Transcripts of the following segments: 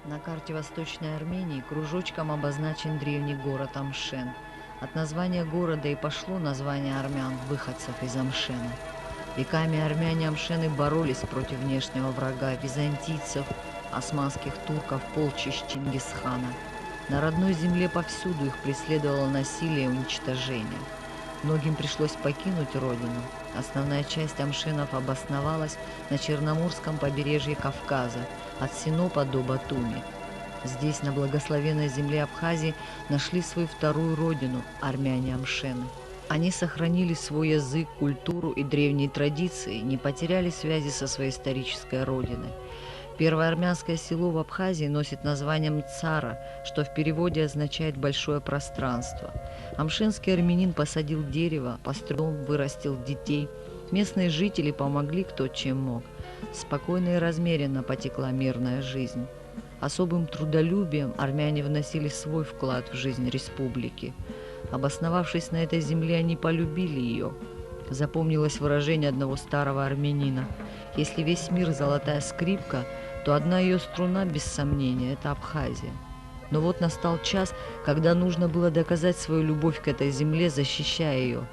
На карте Восточной Армении кружочком обозначен древний город Амшен. От названия города и пошло название армян, выходцев из Амшена. Веками армяне Амшены боролись против внешнего врага византийцев, османских турков, полчищ Чингисхана. На родной земле повсюду их преследовало насилие и уничтожение. Многим пришлось покинуть родину. Основная часть амшенов обосновалась на Черноморском побережье Кавказа, от Синопа до Батуми. Здесь, на благословенной земле Абхазии, нашли свою вторую родину – армяне-амшены. Они сохранили свой язык, культуру и древние традиции, не потеряли связи со своей исторической родиной. Первое армянское село в Абхазии носит название Мцара, что в переводе означает «большое пространство». Амшинский армянин посадил дерево, построил, вырастил детей. Местные жители помогли кто чем мог. Спокойно и размеренно потекла мирная жизнь. Особым трудолюбием армяне вносили свой вклад в жизнь республики. Обосновавшись на этой земле, они полюбили ее. Запомнилось выражение одного старого армянина: «Если весь мир – золотая скрипка, то одна ее струна, без сомнения, это Абхазия». Но вот настал час, когда нужно было доказать свою любовь к этой земле, защищая ее.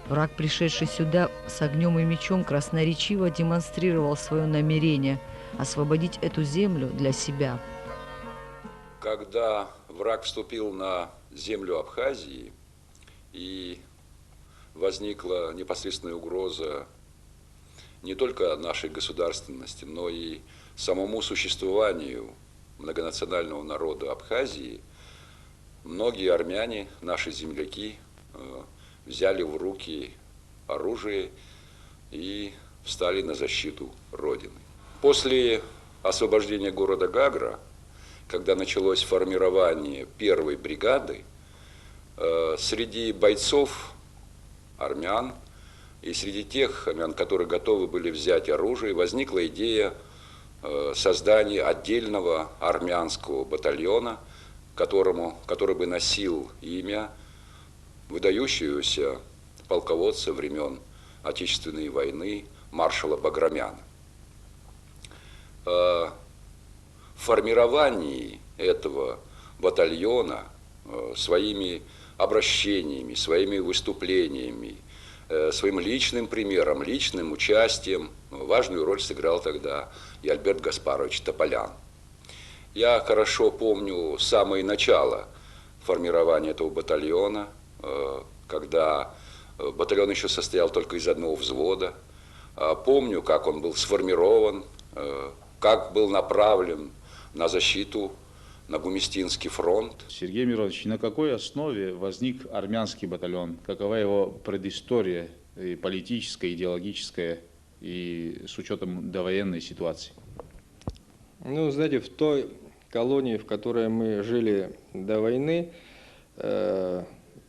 Враг, пришедший сюда с огнем и мечом, красноречиво демонстрировал свое намерение освободить эту землю для себя. Когда враг вступил на землю Абхазии и возникла непосредственная угроза не только нашей государственности, но и самому существованию многонационального народа Абхазии, многие армяне, наши земляки, взяли в руки оружие и встали на защиту Родины. После освобождения города Гагра, когда началось формирование первой бригады, среди бойцов армян и среди тех армян, которые готовы были взять оружие, возникла идея создания отдельного армянского батальона, который бы носил имя выдающегося полководца времен Отечественной войны маршала Баграмяна. В формировании этого батальона своими обращениями, своими выступлениями, своим личным примером, личным участием важную роль сыграл тогда и Альберт Гаспарович Тополян. Я хорошо помню самое начало формирования этого батальона, когда батальон еще состоял только из одного взвода. Помню, как он был сформирован, как был направлен на защиту на Гумистинский фронт. Сергей Миронович, на какой основе возник армянский батальон? Какова его предыстория, и политическая, идеологическая, и с учетом довоенной ситуации? Ну, знаете, в той колонии, в которой мы жили до войны,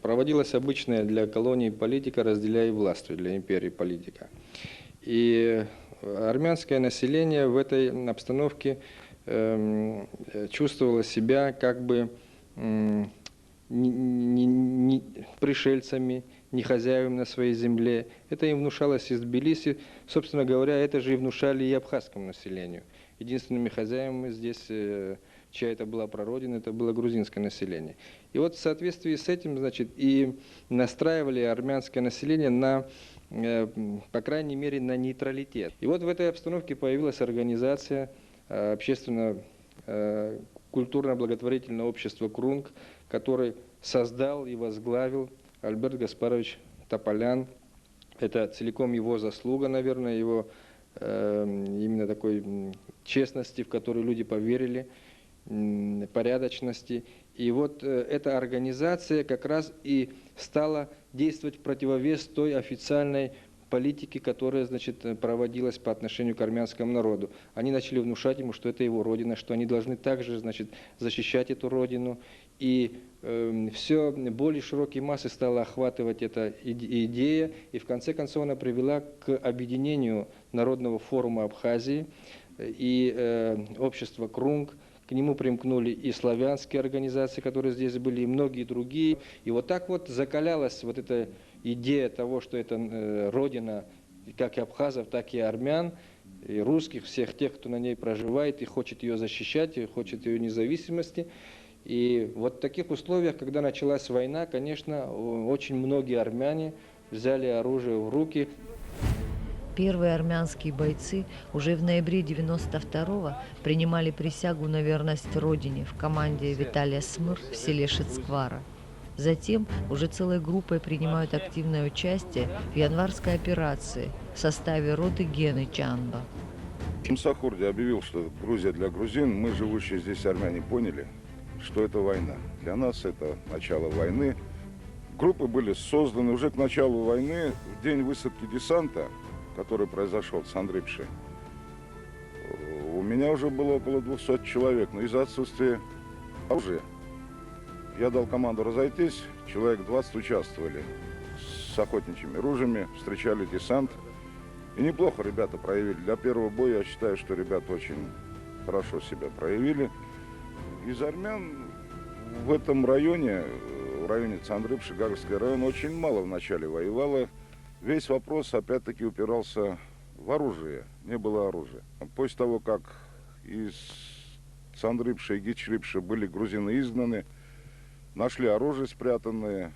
проводилась обычная для колонии политика «разделяй и властвуй», для империи политика. И армянское население в этой обстановке чувствовало себя как бы не пришельцами, не хозяевами на своей земле. Это им внушалось из Тбилиси. Собственно говоря, это же и внушали и абхазскому населению. Единственными хозяевами здесь, чья это была прародина, это было грузинское население. И вот в соответствии с этим, значит, и настраивали армянское население на, по крайней мере, на нейтралитет. И вот в этой обстановке появилась организация общественно-культурно-благотворительное общество «Крунг», который создал и возглавил Альберт Гаспарович Тополян. Это целиком его заслуга, наверное, его именно такой честности, в которую люди поверили, порядочности. И вот эта организация как раз и стала действовать в противовес той официальной политики, которая, значит, проводилась по отношению к армянскому народу. Они начали внушать ему, что это его родина, что они должны также, значит, защищать эту родину. И все более широкие массы стала охватывать эта идея, и в конце концов она привела к объединению Народного форума Абхазии и общества «Крунг». К нему примкнули и славянские организации, которые здесь были, и многие другие. И вот так вот закалялась вот эта идея того, что это родина как и абхазов, так и армян, и русских, всех тех, кто на ней проживает и хочет ее защищать, и хочет ее независимости. И вот в таких условиях, когда началась война, конечно, очень многие армяне взяли оружие в руки. Первые армянские бойцы уже в ноябре 92-го принимали присягу на верность родине в команде Виталия Смыр в селе Шицквара. Затем уже целой группой принимают активное участие в январской операции в составе роты Гены Чанба. Мсахурди объявил, что Грузия для грузин. Мы, живущие здесь армяне, поняли, что это война. Для нас это начало войны. Группы были созданы уже к началу войны, в день высадки десанта, который произошел в Сандрипше. У меня уже было около 200 человек, но из-за отсутствия оружия я дал команду разойтись, человек 20 участвовали с охотничьими ружьями, встречали десант. И неплохо ребята проявили. Для первого боя я считаю, что ребята очень хорошо себя проявили. Из армян в этом районе, в районе Цандрыпши, Гагарский район, очень мало вначале воевало. Весь вопрос опять-таки упирался в оружие. Не было оружия. После того, как из Цандрыпши и Гичрипши были грузины изгнаны, нашли оружие спрятанное.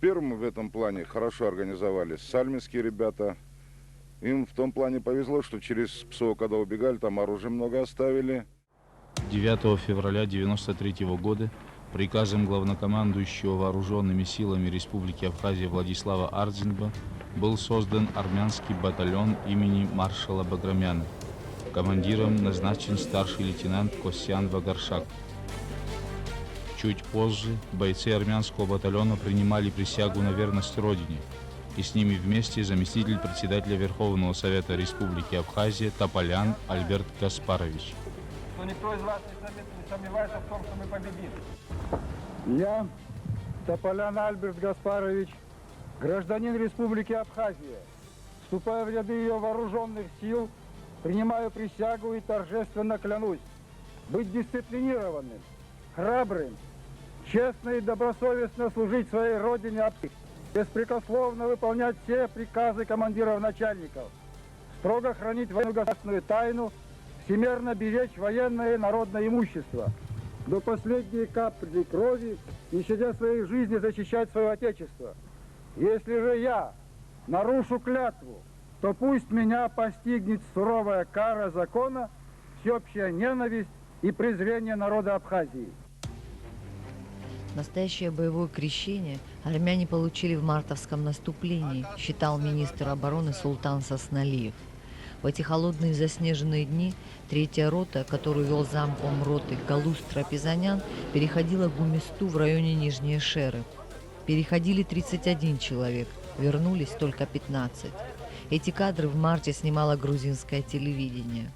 Первым в этом плане хорошо организовались сальминские ребята. Им в том плане повезло, что через Псово, когда убегали, там оружие много оставили. 9 февраля 1993 года приказом главнокомандующего вооруженными силами Республики Абхазия Владислава Ардзинба был создан армянский батальон имени маршала Баграмяна. Командиром назначен старший лейтенант Косян Вагаршак. Чуть позже бойцы армянского батальона принимали присягу на верность Родине, и с ними вместе заместитель председателя Верховного Совета Республики Абхазия Тополян Альберт Гаспарович. Но никто из вас не сомневается в том, что мы победим. Я, Тополян Альберт Гаспарович, гражданин Республики Абхазия, вступая в ряды ее вооруженных сил, принимаю присягу и торжественно клянусь быть дисциплинированным, храбрым, честно и добросовестно служить своей родине, беспрекословно выполнять все приказы командиров-начальников, строго хранить военно-государственную тайну, всемерно беречь военное и народное имущество, до последней капли крови, не щадя своей жизни, защищать свое Отечество. Если же я нарушу клятву, то пусть меня постигнет суровая кара закона, всеобщая ненависть и презрение народа Абхазии. Настоящее боевое крещение армяне получили в мартовском наступлении, считал министр обороны Султан Сосналиев. В эти холодные заснеженные дни третья рота, которую вел замком роты Галус Трапезанян, переходила Гумисту в районе Нижней Шеры. Переходили 31 человек, вернулись только 15. Эти кадры в марте снимало грузинское телевидение.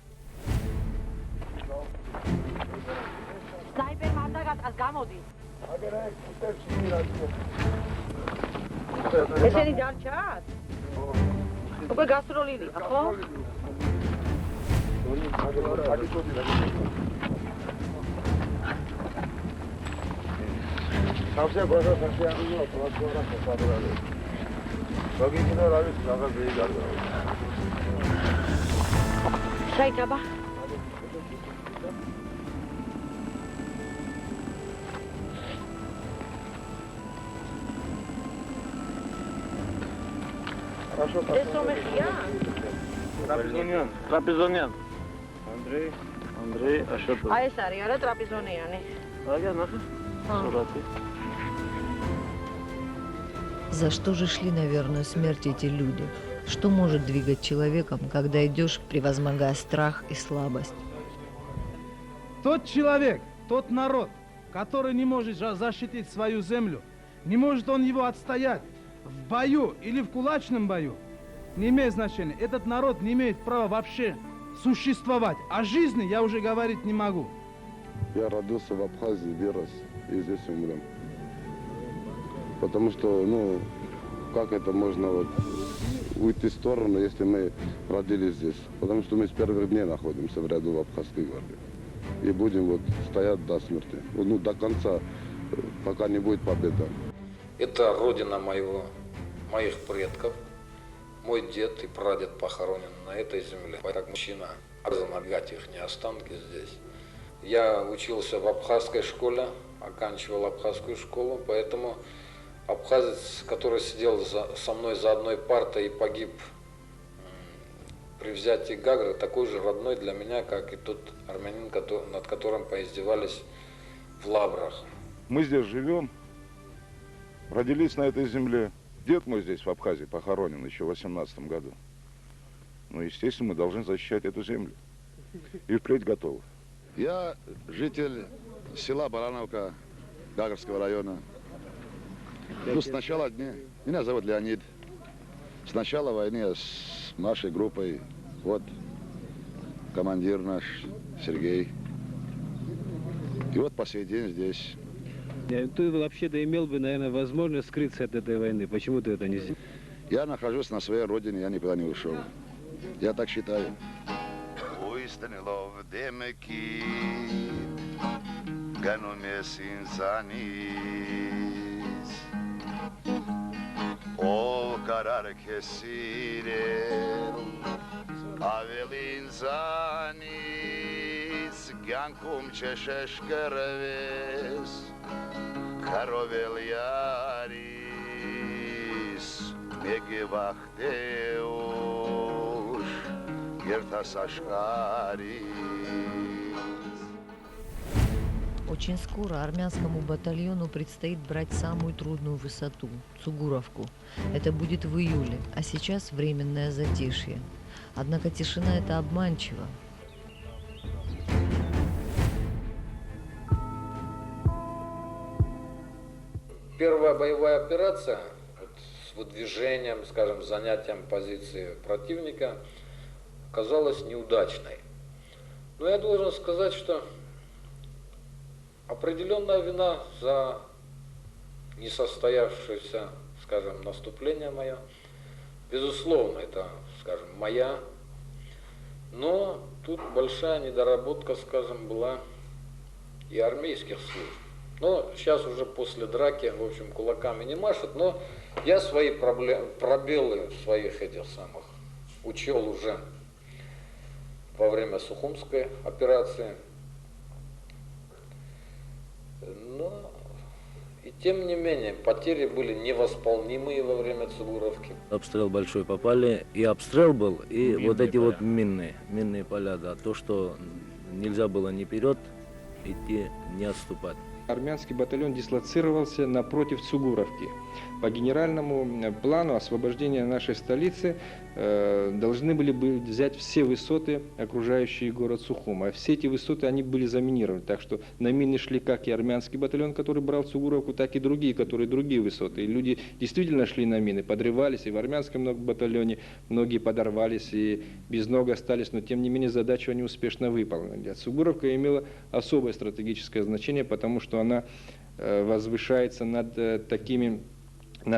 ესენი დარჩათ? უკვე გასროლილია, ხო? Savcıya koysa savcıya yanıyor, kulaklara koysadılar. Bugünküler abi silahlar değil galiba. Şaykaba. Трапезонян. Трапезонян. Андрей, а что тут? აი ეს არის არა ტრაპეზონიანი. Ага, наха. Сураты. За что же шли на верную смерть эти люди? Что может двигать человеком, когда идешь, превозмогая страх и слабость? Тот человек, тот народ, который не может защитить свою землю, не может он его отстоять в бою или в кулачном бою, не имеет значения. Этот народ не имеет права вообще существовать. О жизни я уже говорить не могу. Я родился в Абхазии, вырос и здесь умрем. Потому что, как это можно уйти в сторону, если мы родились здесь? Потому что мы с первых дней находимся в ряду в Абхазской гвардии. И будем стоять до смерти. До конца, пока не будет победы. Это родина моих предков. Мой дед и прадед похоронены на этой земле. Как мужчина обязан отгать их останки здесь. Я учился в абхазской школе, оканчивал абхазскую школу, поэтому абхазец, который сидел со мной за одной партой и погиб при взятии Гагры, такой же родной для меня, как и тот армянин, над которым поиздевались в Лаврах. Мы здесь живем, родились на этой земле. Дед мой здесь, в Абхазии, похоронен еще в 18 году. Ну, естественно, мы должны защищать эту землю. И впредь готовы. Я житель села Барановка Гагарского района. Ну, с начала дня. Меня зовут Леонид. С начала войны я с нашей группой. Вот командир наш Сергей. И вот по сей день здесь. Ты вообще-то имел бы, наверное, возможность скрыться от этой войны. Почему ты это не сделал? Я нахожусь на своей родине, я никуда не ушел. Я так считаю. Karovel yaris megevachteus gertas ashkaris. Очень скоро армянскому батальону предстоит брать самую трудную высоту – Цугуровку. Это будет в июле, а сейчас временное затишье. Однако тишина эта обманчива. Первая боевая операция с выдвижением, скажем, занятием позиции противника оказалась неудачной. Но я должен сказать, что определенная вина за несостоявшееся, скажем, наступление мое, безусловно, это, скажем, моя. Но тут большая недоработка, скажем, была и армейских служб. Но сейчас уже после драки, в общем, кулаками не машут, но я свои пробелы своих этих самых учел уже во время Сухумской операции. Но и тем не менее, потери были невосполнимые во время Цугуровки. Обстрел большой попали, и обстрел был, и минные вот эти поля. Вот минные поля, да, то, что нельзя было ни вперед идти, ни отступать. Армянский батальон дислоцировался напротив Цугуровки. По генеральному плану освобождения нашей столицы должны были бы взять все высоты, окружающие город Сухум. А все эти высоты, они были заминированы. Так что на мины шли как и армянский батальон, который брал Цугуровку, так и другие, которые другие высоты. И люди действительно шли на мины, подрывались. И в армянском батальоне многие подорвались и без ног остались. Но тем не менее задачу они успешно выполнили. А Цугуровка имела особое стратегическое значение, потому что она возвышается над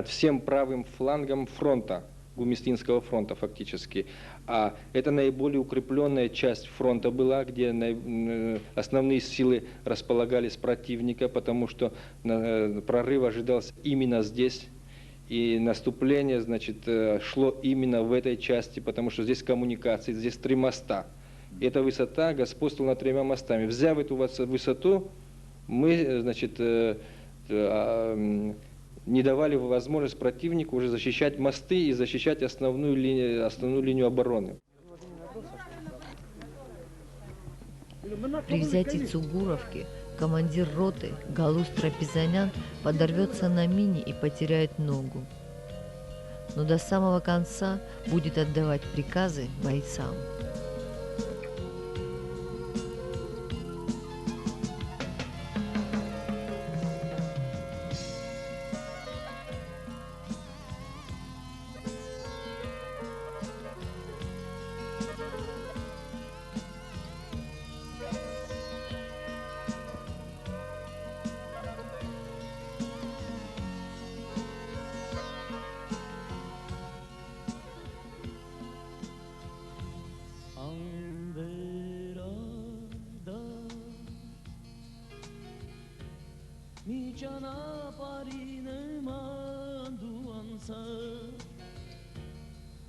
всем правым флангом фронта, Гумистинского фронта фактически. А это наиболее укрепленная часть фронта была, где основные силы располагались противника, потому что прорыв ожидался именно здесь. И наступление, значит, шло именно в этой части, потому что здесь коммуникации, здесь 3 моста. И эта высота господствовала над 3 мостами. Взяв эту высоту, мы, значит, не давали возможность противнику уже защищать мосты и защищать основную линию обороны. При взятии Цугуровки командир роты Галус Трапезанян подорвется на мине и потеряет ногу. Но до самого конца будет отдавать приказы бойцам.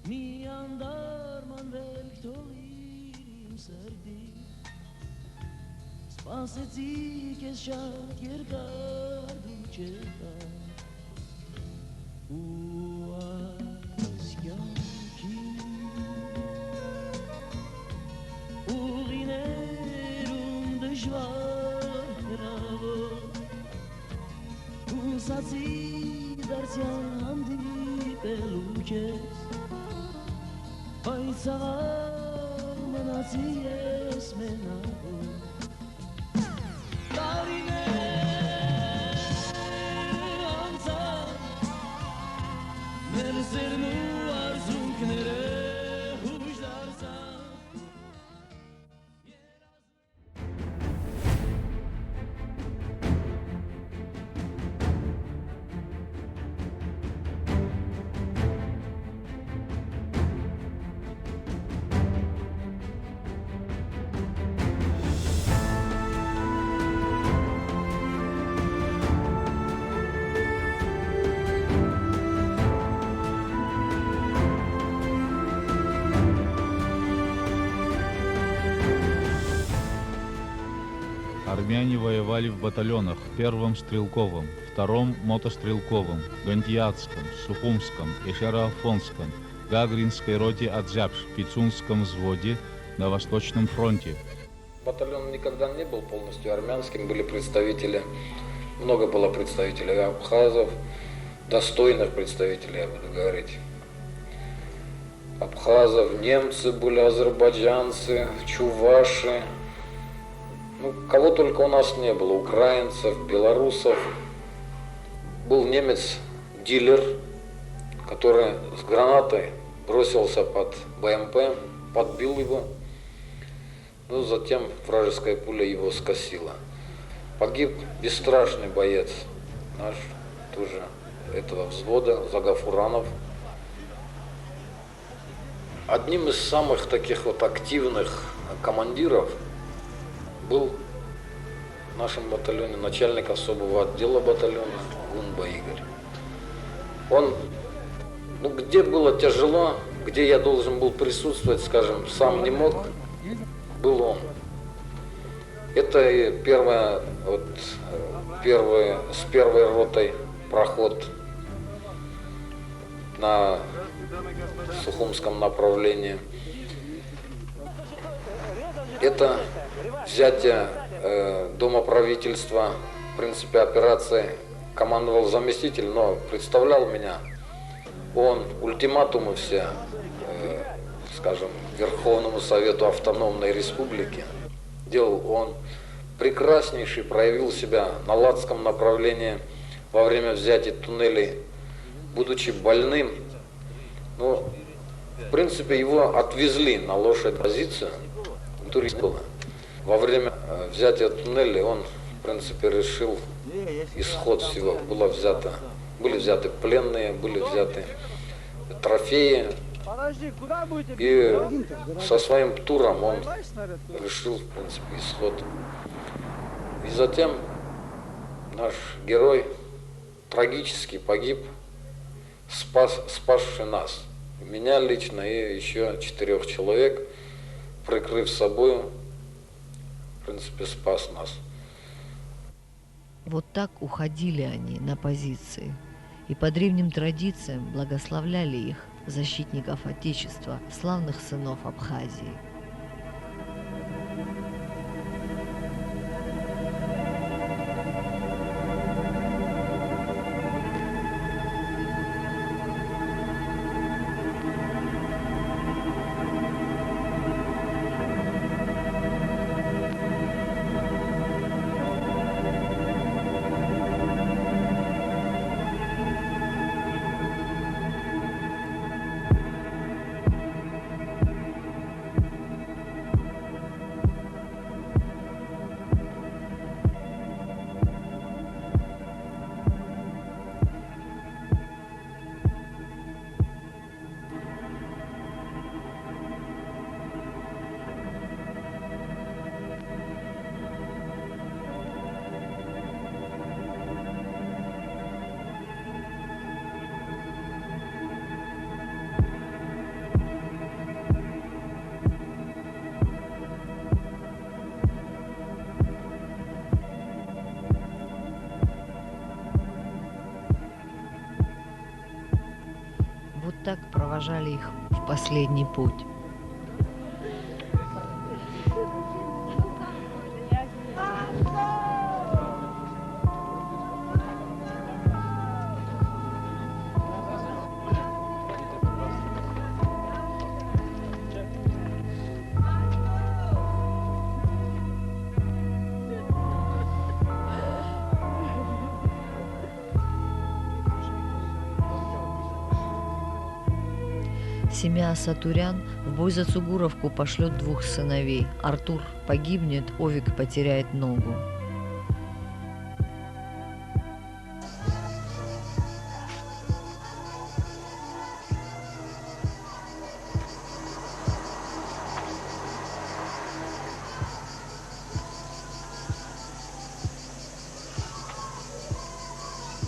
Mi andar man velk tolim serdi Spaseti kes şat yergar duceta Uaskaki Uginerum dışvaravo Unsaci darciam di peluches Pai savar menacies menavo Darine anza Mersernu arzunk nere hujdarsa Армяне воевали в батальонах: первом стрелковом, втором мотострелковом, Гантиатском, Сухумском, Эшеро-Афонском, Гагринской роте Адзябш, Пицунском взводе на Восточном фронте. Батальон никогда не был полностью армянским, были представители, много было представителей абхазов, достойных представителей, я буду говорить. Абхазов, немцы были, азербайджанцы, чуваши. Ну, кого только у нас не было, украинцев, белорусов. Был немец-дилер, который с гранатой бросился под БМП, подбил его. Ну, затем вражеская пуля его скосила. Погиб бесстрашный боец наш, тоже этого взвода, Загафуранов. Одним из самых таких вот активных командиров был в нашем батальоне начальник особого отдела батальона Гунба Игорь. Он, ну, где было тяжело, где я должен был присутствовать, скажем, сам не мог, был он. Это и с первой ротой проход на Сухумском направлении. Это взятие Дома правительства, в принципе, операцией командовал заместитель, но представлял меня. Он ультиматумы все, скажем, Верховному Совету Автономной Республики делал он. Прекраснейший проявил себя на Ладском направлении во время взятия туннелей, будучи больным. Ну, в принципе, его отвезли на лошадь позицию туристов. Во время взятия туннелей он, в принципе, решил исход всего. Были взяты пленные, были взяты трофеи. И со своим туром он решил, в принципе, исход. И затем наш герой трагически погиб, спасший нас. Меня лично и еще 4 человек, прикрыв собой, в принципе, спас нас. Вот так уходили они на позиции. И по древним традициям благословляли их, защитников Отечества, славных сынов Абхазии. так провожали их в последний путь. Семья Асатурян в бой за Цугуровку пошлет 2 сыновей. Артур погибнет, Овик потеряет ногу.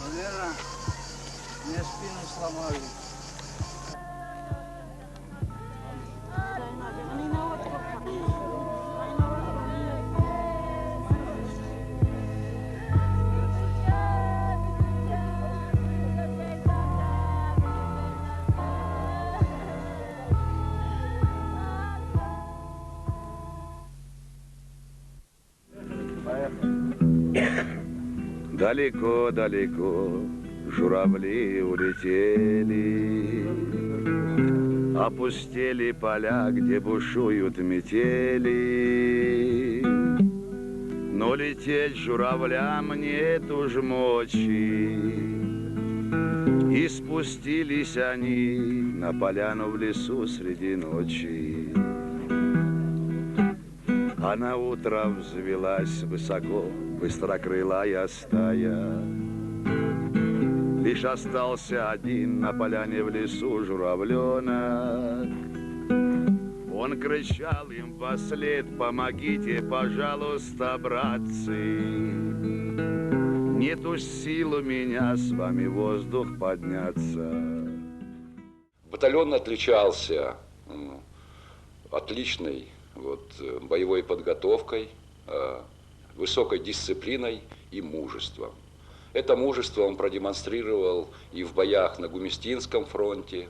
Наверное, мне спину сломали. Далеко-далеко журавли улетели, опустели поля, где бушуют метели. Но лететь журавлям нет уж мочи, и спустились они на поляну в лесу среди ночи. А на утро взвелась высоко быстрокрылая стая. Лишь остался один на поляне в лесу журавленок. Он кричал им вслед: помогите, пожалуйста, братцы. Нет уж сил у меня с вами в воздух подняться. Батальон отличался отличной боевой подготовкой, высокой дисциплиной и мужеством. Это мужество он продемонстрировал и в боях на Гумистинском фронте,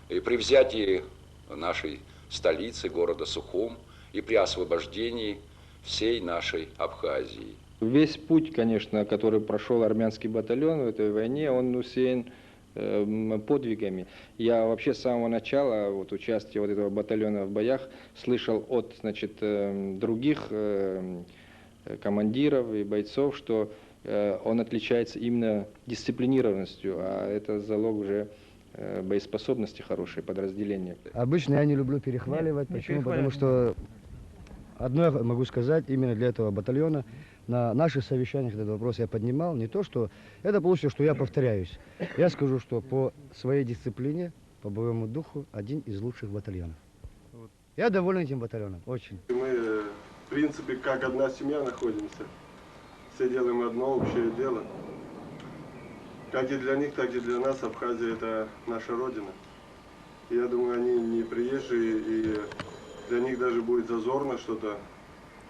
и при взятии нашей столицы, города Сухум, и при освобождении всей нашей Абхазии. Весь путь, конечно, который прошел армянский батальон в этой войне, он усеян подвигами. Я вообще с самого начала участия этого батальона в боях слышал от других командиров и бойцов, что он отличается именно дисциплинированностью, а это залог уже боеспособности хорошей подразделения. Обычно я не люблю перехваливать. Почему? Потому что одно я могу сказать, именно для этого батальона на наших совещаниях этот вопрос я поднимал. Не то, что это получится, что я повторяюсь. Я скажу, что по своей дисциплине, по боевому духу, один из лучших батальонов. Я доволен этим батальоном, очень. Мы, в принципе, как одна семья находимся. Все делаем одно общее дело. Как и для них, так и для нас Абхазия – это наша родина. Я думаю, они не приезжие, и для них даже будет зазорно что-то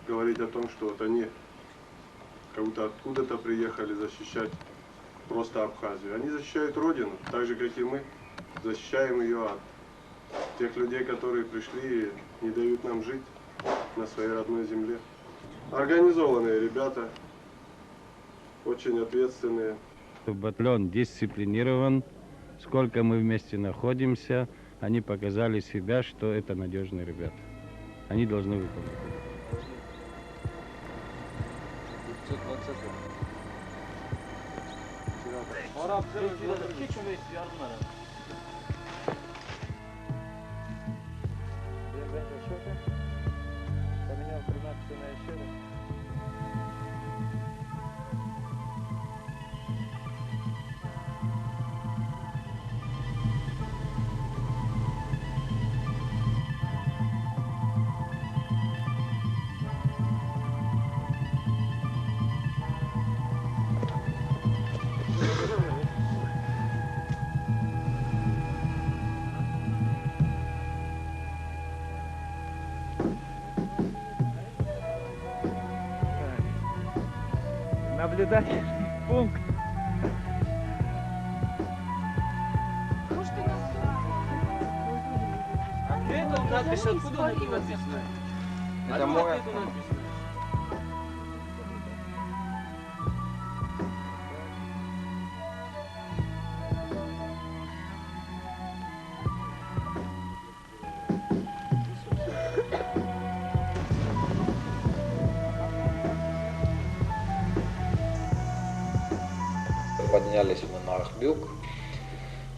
говорить о том, что вот они как будто откуда-то приехали защищать просто Абхазию. Они защищают родину, так же, как и мы защищаем ее от тех людей, которые пришли и не дают нам жить на своей родной земле. Организованные ребята, очень ответственные. Батальон дисциплинирован. Сколько мы вместе находимся, они показали себя, что это надежные ребята. Они должны выполнять. Поменял 13 на еще раз. Наблюдательный пункт. Может, ты нас Надпись откуда написана? Это моя. Поднялись мы на Ахбюк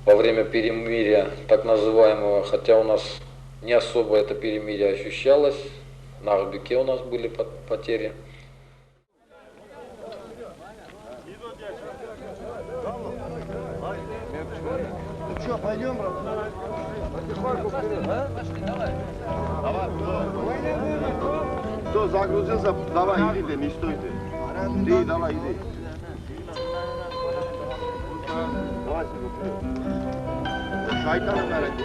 во время перемирия, так называемого, хотя у нас не особо это перемирие ощущалось. На Ахбюке у нас были потери. Ну что, пойдем, брат? Потихоньку вперед, а? Давай. Кто загрузился, давай, идите, не стойте. Иди, давай, иди. Давай, шайтана наряди.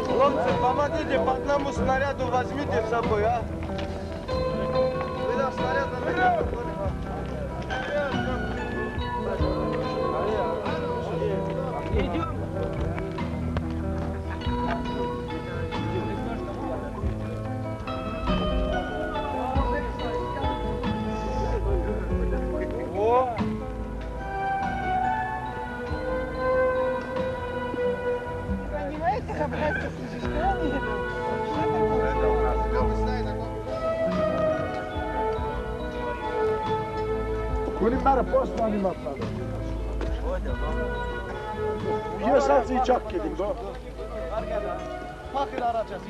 Хлопцы, помогите, по одному снаряду возьмите с собой, а? Вы да, снаряд на идем. О! Bunları postmanım atladı. Пьесацы и чапки, да?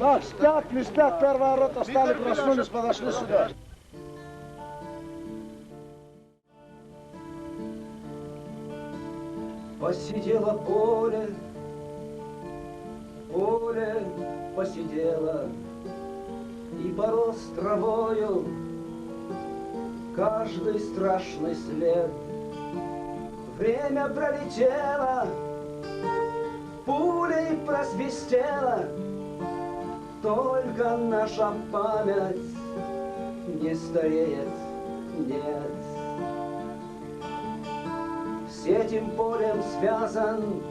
Да, спят, не спят, первая рота стали, проснулись, подошли сюда. Посидела поле, поле посидела, и порос травою каждый страшный след. Время пролетело, пулей просвистела, только наша память не стареет, нет. С этим полем связан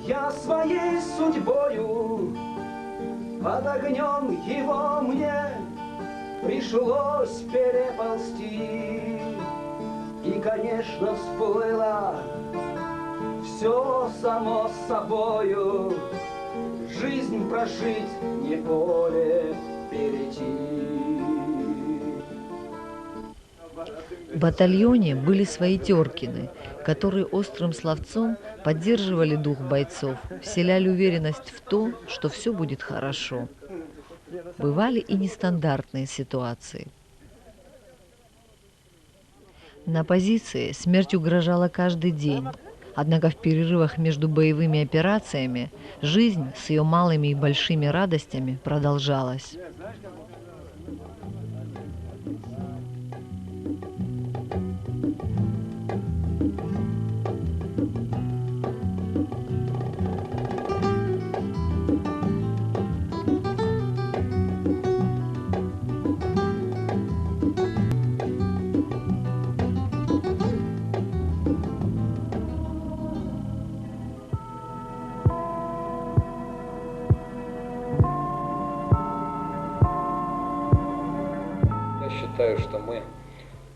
я своей судьбою, под огнем его мне пришлось переползти. И, конечно, всплыло все само собою, жизнь прожить, не поле перейти. В батальоне были свои Теркины, которые острым словцом поддерживали дух бойцов, вселяли уверенность в то, что все будет хорошо. Бывали и нестандартные ситуации. На позиции смерть угрожала каждый день, однако в перерывах между боевыми операциями жизнь с ее малыми и большими радостями продолжалась. Считаю, что мы,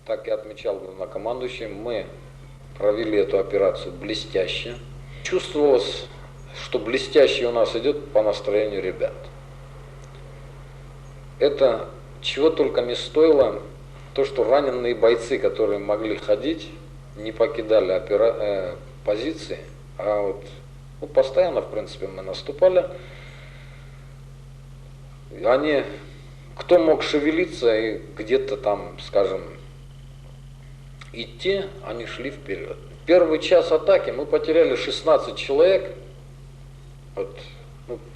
так и отмечал главнокомандующий, мы провели эту операцию блестяще. Чувствовалось, что блестяще у нас идет по настроению ребят. Это чего только не стоило, то, что раненые бойцы, которые могли ходить, не покидали позиции, а вот постоянно, в принципе, мы наступали. Они... Кто мог шевелиться и где-то там, скажем, идти, они шли вперед. Первый час атаки мы потеряли 16 человек,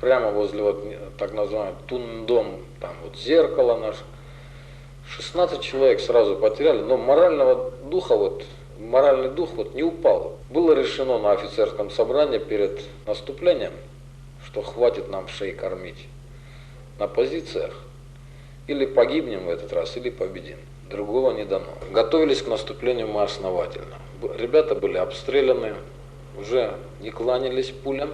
прямо возле так называемого Тундом, там зеркало наше. 16 человек сразу потеряли, но моральный дух не упал. Было решено на офицерском собрании перед наступлением, что хватит нам шеи кормить на позициях. Или погибнем в этот раз, или победим. Другого не дано. Готовились к наступлению мы основательно. Ребята были обстреляны, уже не кланялись пулям.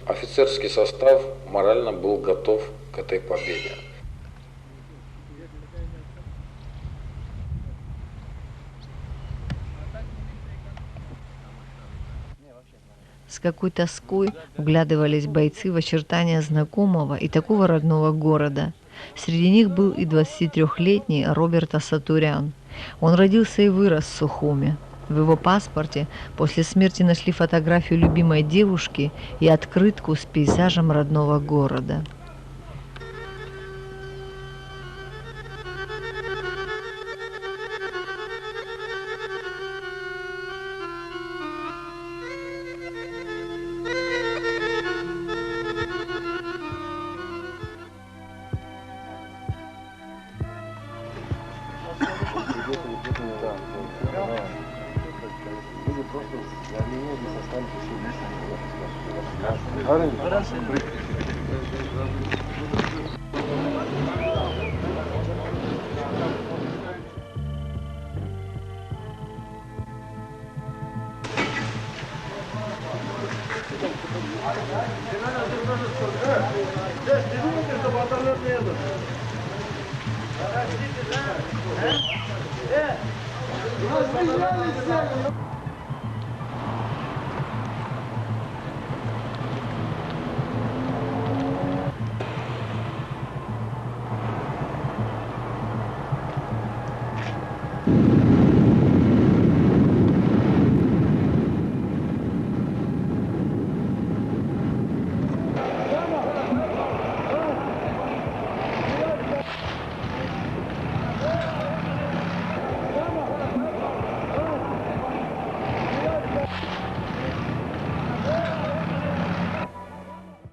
Офицерский состав морально был готов к этой победе. С какой тоской вглядывались бойцы в очертания знакомого и такого родного города. Среди них был и 23-летний Роберт Асатурян. Он родился и вырос в Сухуме. В его паспорте после смерти нашли фотографию любимой девушки и открытку с пейзажем родного города.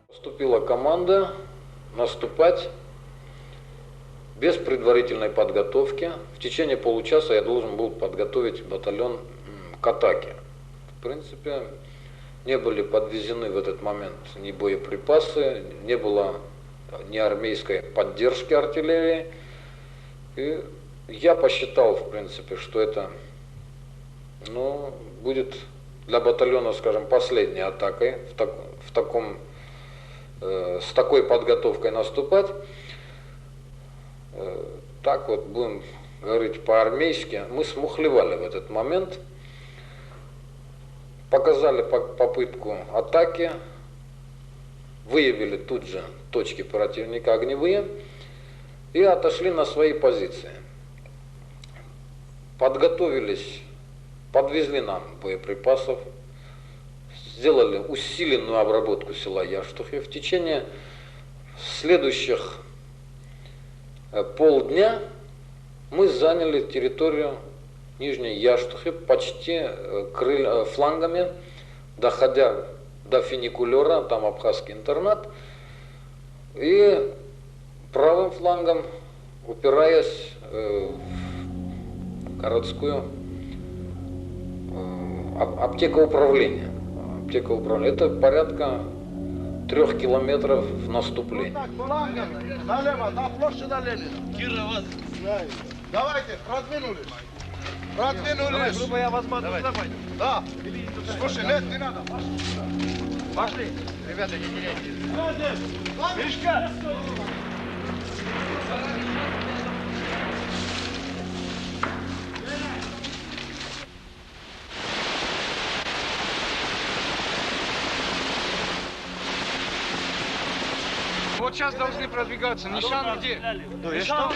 Поступила команда наступать без предварительной подготовки. В течение получаса я должен был подготовить батальон к атаке. В принципе, не были подвезены в этот момент ни боеприпасы, не было ни армейской поддержки артиллерии. И я посчитал, в принципе, что это будет для батальона, скажем, последней атакой с такой подготовкой наступать. Так вот, будем говорить по-армейски, мы смухлевали в этот момент, показали попытку атаки, выявили тут же точки противника огневые и отошли на свои позиции. Подготовились, подвезли нам боеприпасов, сделали усиленную обработку села Яштухи. В течение следующих полдня мы заняли территорию Нижней Яштухи почти флангами, доходя до фуникулера, там абхазский интернат, и правым флангом упираясь в городскую аптека управления. Это порядка 3 километров в наступлении. Налево, на площадь Ленина. Кира вас знает. Давайте, продвинулись. Продвинулись. Грубо я возьму. Да. Слушай, нет, не надо. Пошли. Ребята, не теряйте. Мишка! Вот сейчас должны продвигаться. Нишан где? Ну и что?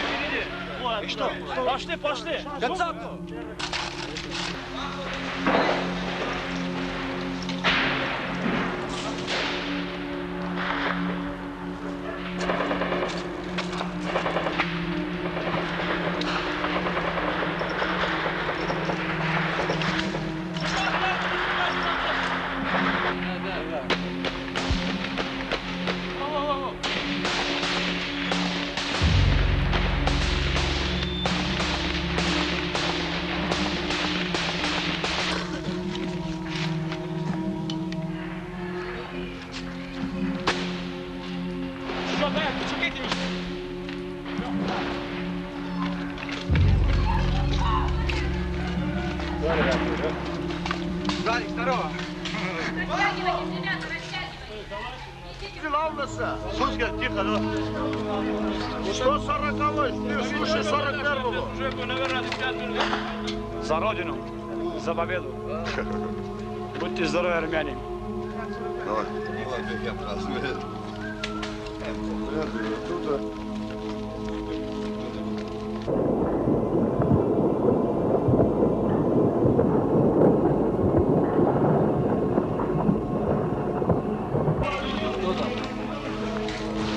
И что? Пошли, пошли. Кацапу! Гарик, здорово. Растягивайтесь, ребята, растягивайтесь. выстрелялся. Слушай, тихо, да? 140-й, слушай, 41-го. За Родину, за победу. Будьте здоровы, армяне. Давай.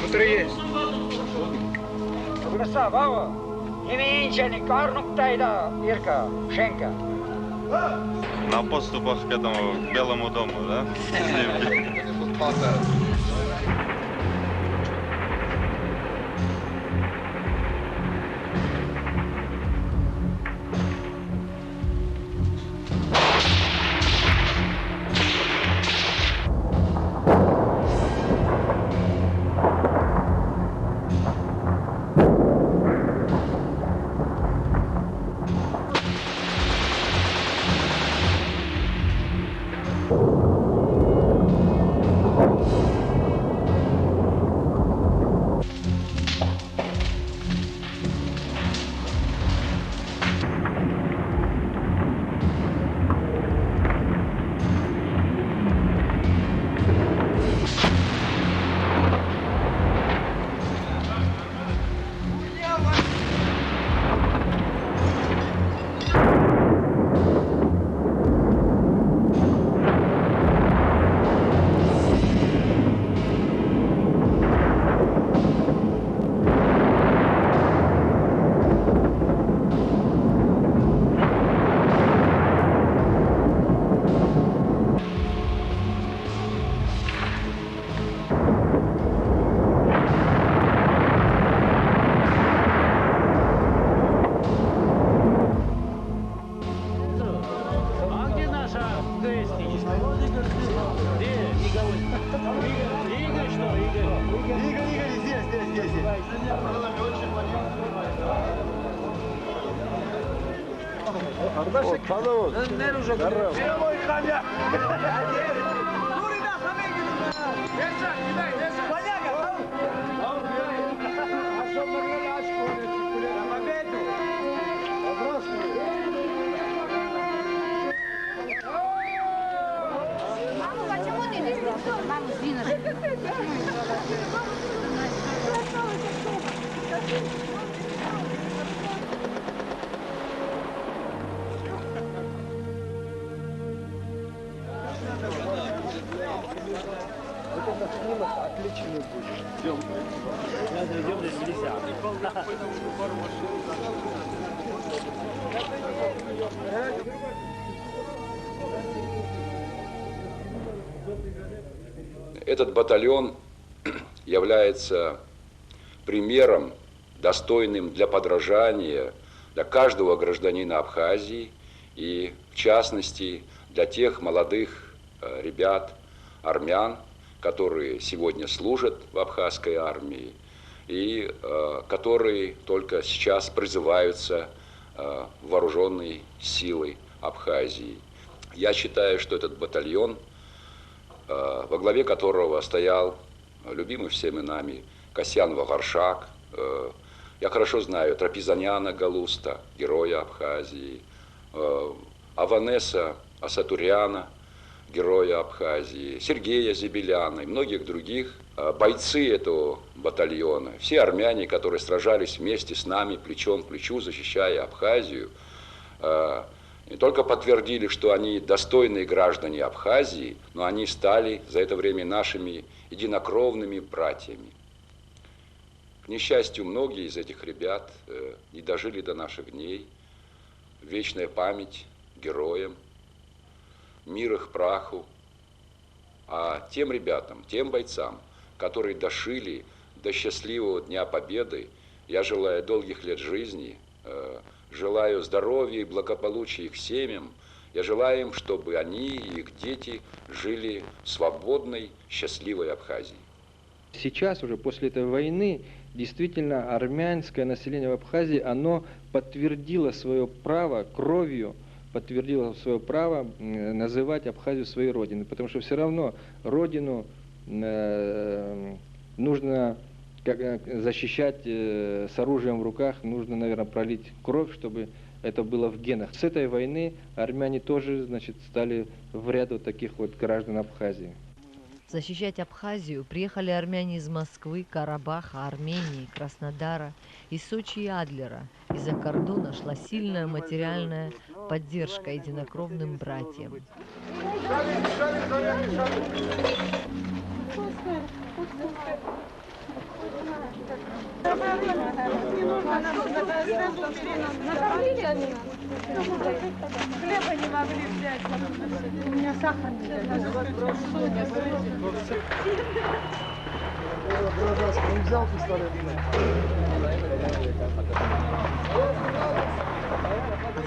Внутри есть. Burası baba. Yemeğinçeni karnıktaydı Irka, Шенка. На подступах к этому к Белому дому, да? Первый хомяк. Вот этот снимок отличный будет. Идем. Идем здесь нельзя. Этот батальон является примером, достойным для подражания для каждого гражданина Абхазии и, в частности, для тех молодых ребят, армян, которые сегодня служат в абхазской армии и которые только сейчас призываются в вооруженные силы Абхазии. Я считаю, что этот батальон, во главе которого стоял любимый всеми нами Касьян Вагаршак, я хорошо знаю Трапезаняна Галуста, героя Абхазии, Аванеса Асатуряна, героя Абхазии, Сергея Зебеляна и многих других. Бойцы этого батальона, все армяне, которые сражались вместе с нами плечом к плечу, защищая Абхазию, не только подтвердили, что они достойные граждане Абхазии, но они стали за это время нашими единокровными братьями. К несчастью, многие из этих ребят не дожили до наших дней. Вечная память героям, мир их праху. А тем ребятам, тем бойцам, которые дошили до счастливого Дня Победы, я желаю долгих лет жизни, желаю здоровья и благополучия их семьям. Я желаю им, чтобы они и их дети жили в свободной, счастливой Абхазии. Сейчас уже после этой войны действительно армянское население в Абхазии, оно подтвердило свое право кровью, подтвердило свое право называть Абхазию своей родиной, потому что все равно родину нужно защищать с оружием в руках, нужно, наверное, пролить кровь, чтобы это было в генах. С этой войны армяне тоже, значит, стали в ряд вот таких вот граждан Абхазии. Защищать Абхазию приехали армяне из Москвы, Карабаха, Армении, Краснодара, из Сочи и Адлера. Из-за кордона шла сильная материальная поддержка единокровным братьям. Хлеба не могли взять. У меня сахар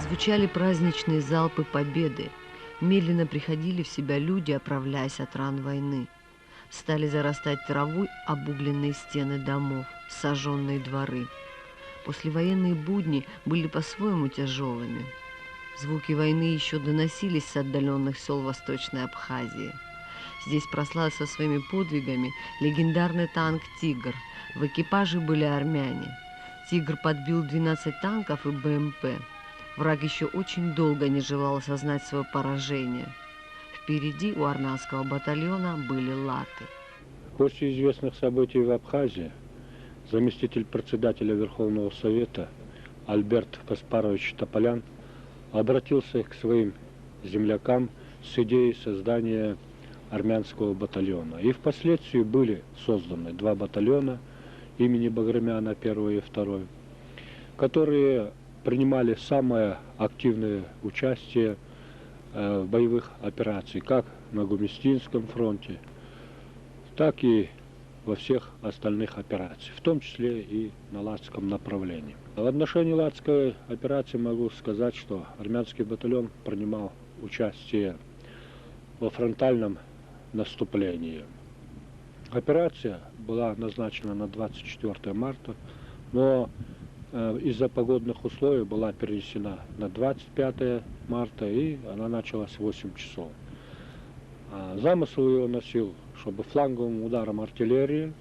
Звучали праздничные залпы победы. Медленно приходили в себя люди, оправляясь от ран войны. Стали зарастать травой обугленные стены домов, сожженные дворы. Послевоенные будни были по-своему тяжелыми. Звуки войны еще доносились с отдаленных сел Восточной Абхазии. Здесь прославился своими подвигами легендарный танк «Тигр». В экипаже были армяне. «Тигр» подбил 12 танков и БМП. Враг еще очень долго не желал осознать свое поражение. Впереди у армянского батальона были латы. После известных событий в Абхазии заместитель председателя Верховного Совета Альберт Каспарович Тополян обратился к своим землякам с идеей создания армянского батальона. И впоследствии были созданы 2 батальона имени Баграмяна, 1 и 2, которые принимали самое активное участие в боевых операциях, как на Гумистинском фронте, так и во всех остальных операциях, в том числе и на Латском направлении. В отношении Латской операции могу сказать, что армянский батальон принимал участие во фронтальном наступлении. Операция была назначена на 24 марта, но из-за погодных условий была перенесена на 25 марта, и она началась в 8 часов. Замысел ее носил, чтобы фланговым ударом артиллерии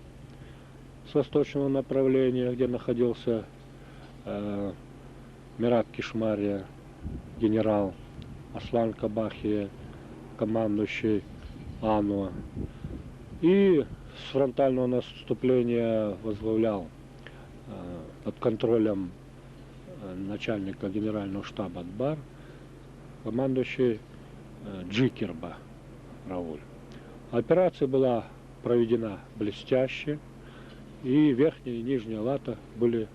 с восточного направления, где находился Мират Кишмария, генерал, Аслан Кабахия, командующий АНУА, и с фронтального наступления возглавлял под контролем начальника генерального штаба Атбар, командующий Джикерба Рауль. Операция была проведена блестяще, и верхняя и нижняя лата были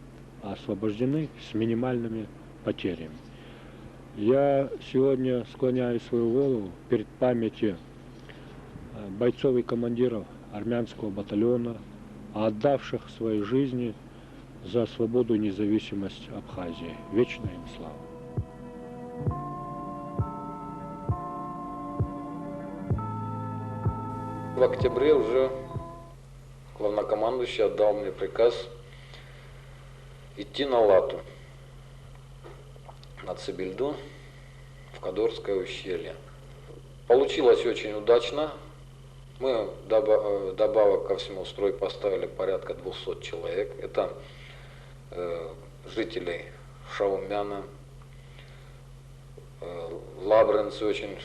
освобождены с минимальными потерями. Я сегодня склоняю свою голову перед памятью бойцов и командиров армянского батальона, отдавших свои жизни за свободу и независимость Абхазии. Вечная им слава. В октябре уже главнокомандующий отдал мне приказ идти на Лату, на Цибильду, в Кадорское ущелье. Получилось очень удачно. Мы добавок ко всему в строй поставили порядка 200 человек. Это жителей Шаумяна, лабренцы очень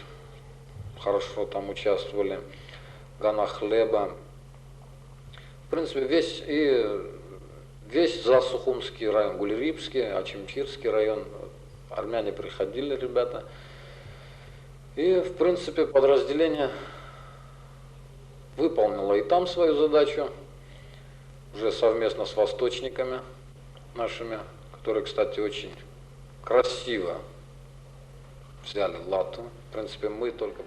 хорошо там участвовали, Ганахлеба. В принципе, весь Засухумский район, Гулерипский, Ачимчирский район, армяне приходили, ребята. И, в принципе, подразделение выполнило и там свою задачу, уже совместно с восточниками нашими, которые, кстати, очень красиво взяли Лату. В принципе, мы только...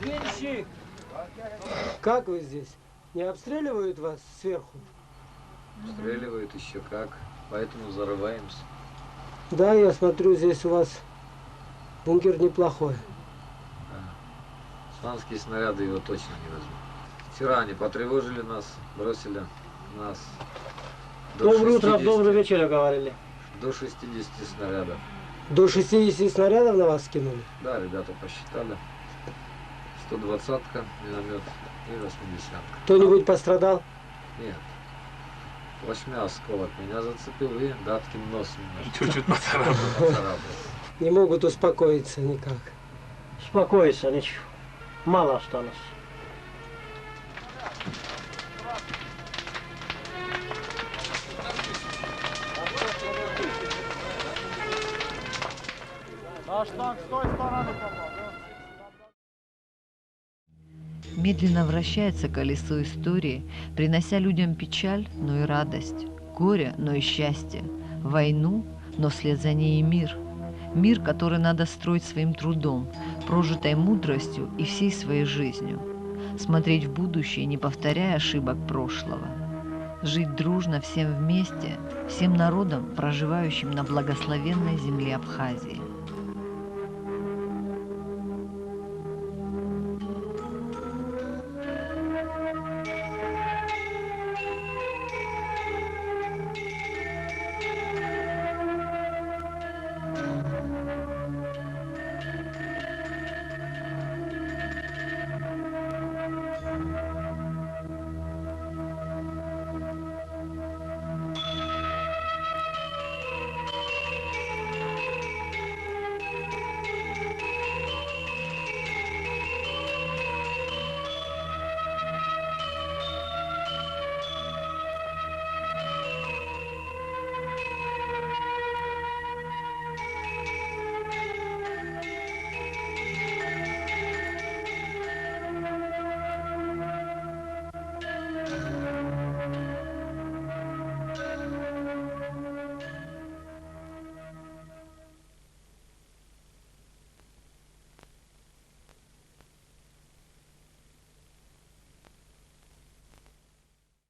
Денщик! Как вы здесь? Не обстреливают вас сверху? Обстреливают еще как, поэтому зарываемся. Да, я смотрю, здесь у вас бункер неплохой. Шанские снаряды его точно не возьмут. Вчера они потревожили нас, бросили нас Доброе утро, добрый вечер, говорили. До 60 снарядов. До 60 снарядов на вас скинули? Да, ребята посчитали. 120-ка, миномет и 80-ка. Кто-нибудь пострадал? Нет. 8 осколок меня зацепил и Даткин нос немножко. Чуть-чуть поцарапал. Не могут успокоиться никак. Успокоиться, ничего. Мало осталось. Наш танк с той стороны попал, да? Медленно вращается колесо истории, принося людям печаль, но и радость, горе, но и счастье, войну, но вслед за ней и мир. Мир, который надо строить своим трудом, прожитой мудростью и всей своей жизнью. Смотреть в будущее, не повторяя ошибок прошлого. Жить дружно всем вместе, всем народам, проживающим на благословенной земле Абхазии.